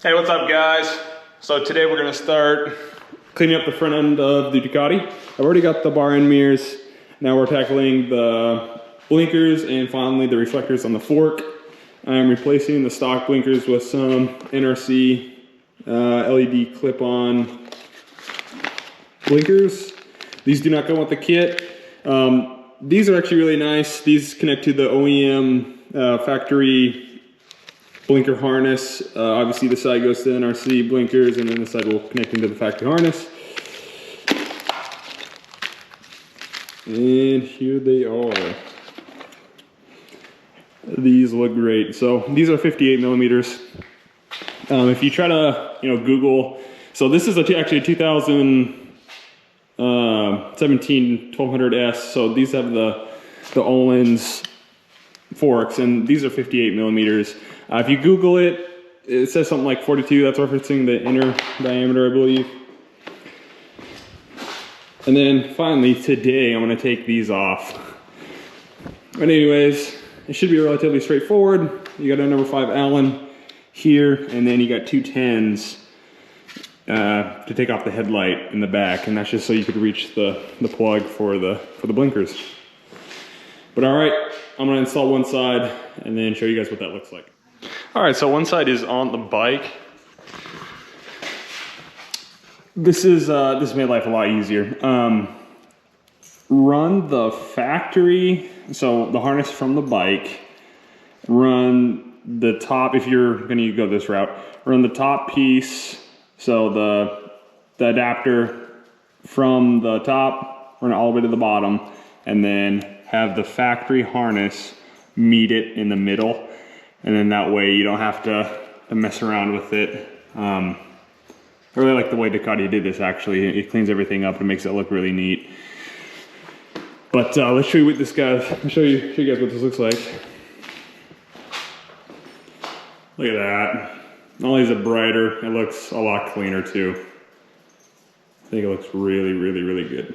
Hey, what's up guys? So today we're gonna start cleaning up the front end of the Ducati. I've already got the bar end mirrors. Now we're tackling the blinkers and finally the reflectors on the fork. I'm replacing the stock blinkers with some NRC LED clip-on blinkers. These do not go with the kit. These are actually really nice. These connect to the OEM factory blinker harness. Obviously the side goes to NRC blinkers and then the side will connect into the factory harness. And here they are. These look great. So these are 58 millimeters. If you try to, Google, so this is actually a 2017 1200S. So these have the Olin's forks, and these are 58 millimeters. If you Google it, it says something like 42. That's referencing the inner diameter, I believe. And then finally today, I'm gonna take these off. But anyways, it should be relatively straightforward. You got a number 5 Allen here, and then you got 2 10s to take off the headlight in the back, and that's just so you could reach the plug for the blinkers. But all right, I'm gonna install one side and then show you guys what that looks like. All right, so one side is on the bike. This made life a lot easier. Run the factory, so the harness from the bike, run the top, if you're gonna go this route, run the top piece, so the adapter from the top, run it all the way to the bottom, and then have the factory harness meet it in the middle. And then that way you don't have to mess around with it. I really like the way Ducati did this actually. It cleans everything up and makes it look really neat. But let's show you what this guy, I'll show you guys what this looks like. Look at that. Not only is it brighter, it looks a lot cleaner too. I think it looks really, really, really good.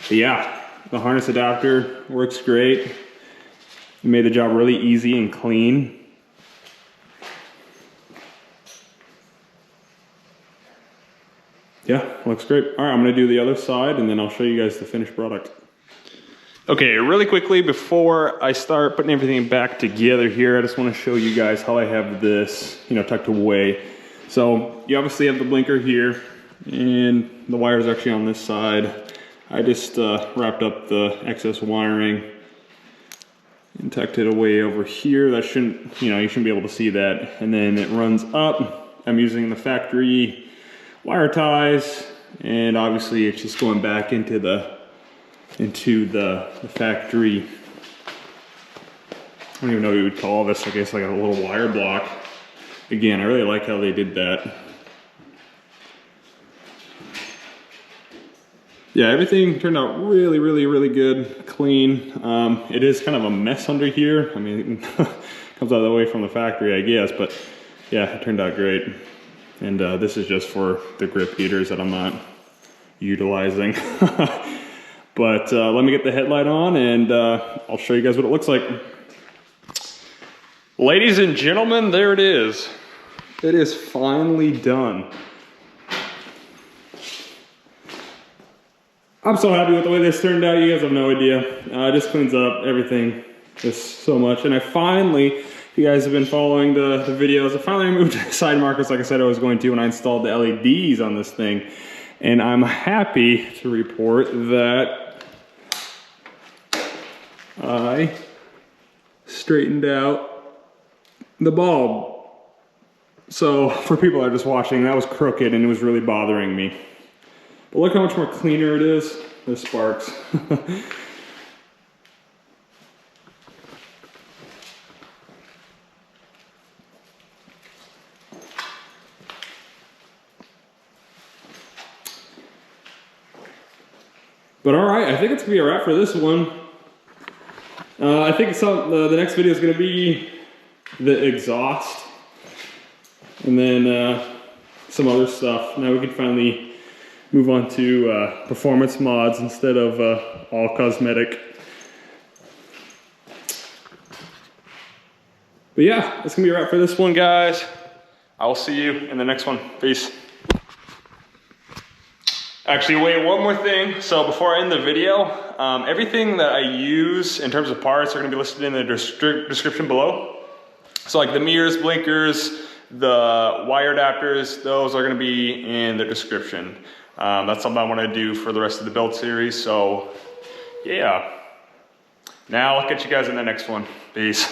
But yeah, the harness adapter works great. It made the job really easy and clean. Yeah, looks great. All right, I'm gonna do the other side and then I'll show you guys the finished product. Okay, really quickly before I start putting everything back together here, I just wanna show you guys how I have this, tucked away. So you obviously have the blinker here and the wires are actually on this side. I just wrapped up the excess wiring and tucked it away over here. That shouldn't, you shouldn't be able to see that. And then it runs up. I'm using the factory wire ties, and obviously it's just going back into the factory. I don't even know what you would call this. I guess like a little wire block. Again, I really like how they did that. Yeah, everything turned out really, really, really good, clean. It is kind of a mess under here. I mean, it comes out of the way from the factory, I guess, but yeah, it turned out great. And this is just for the grip heaters that I'm not utilizing. But let me get the headlight on and I'll show you guys what it looks like. Ladies and gentlemen, there it is. It is finally done. I'm so happy with the way this turned out. You guys have no idea. It just cleans up everything just so much. And I finally, if you guys have been following the videos, I finally removed the side markers like I said I was going to when I installed the LEDs on this thing. And I'm happy to report that I straightened out the bulb. So for people that are just watching, that was crooked and it was really bothering me. But look how much more cleaner it is. The sparks. But all right, I think it's gonna be a wrap for this one. I think the next video is gonna be the exhaust, and then some other stuff. Now we can finally move on to performance mods instead of all cosmetic. But yeah, that's gonna be a wrap for this one, guys. I will see you in the next one. Peace. Actually, wait, one more thing. So before I end the video, everything that I use in terms of parts are gonna be listed in the description below. So like the mirrors, blinkers, the wire adapters, those are gonna be in the description. That's something I wanna do for the rest of the build series, so yeah. Now I'll catch you guys in the next one. Peace.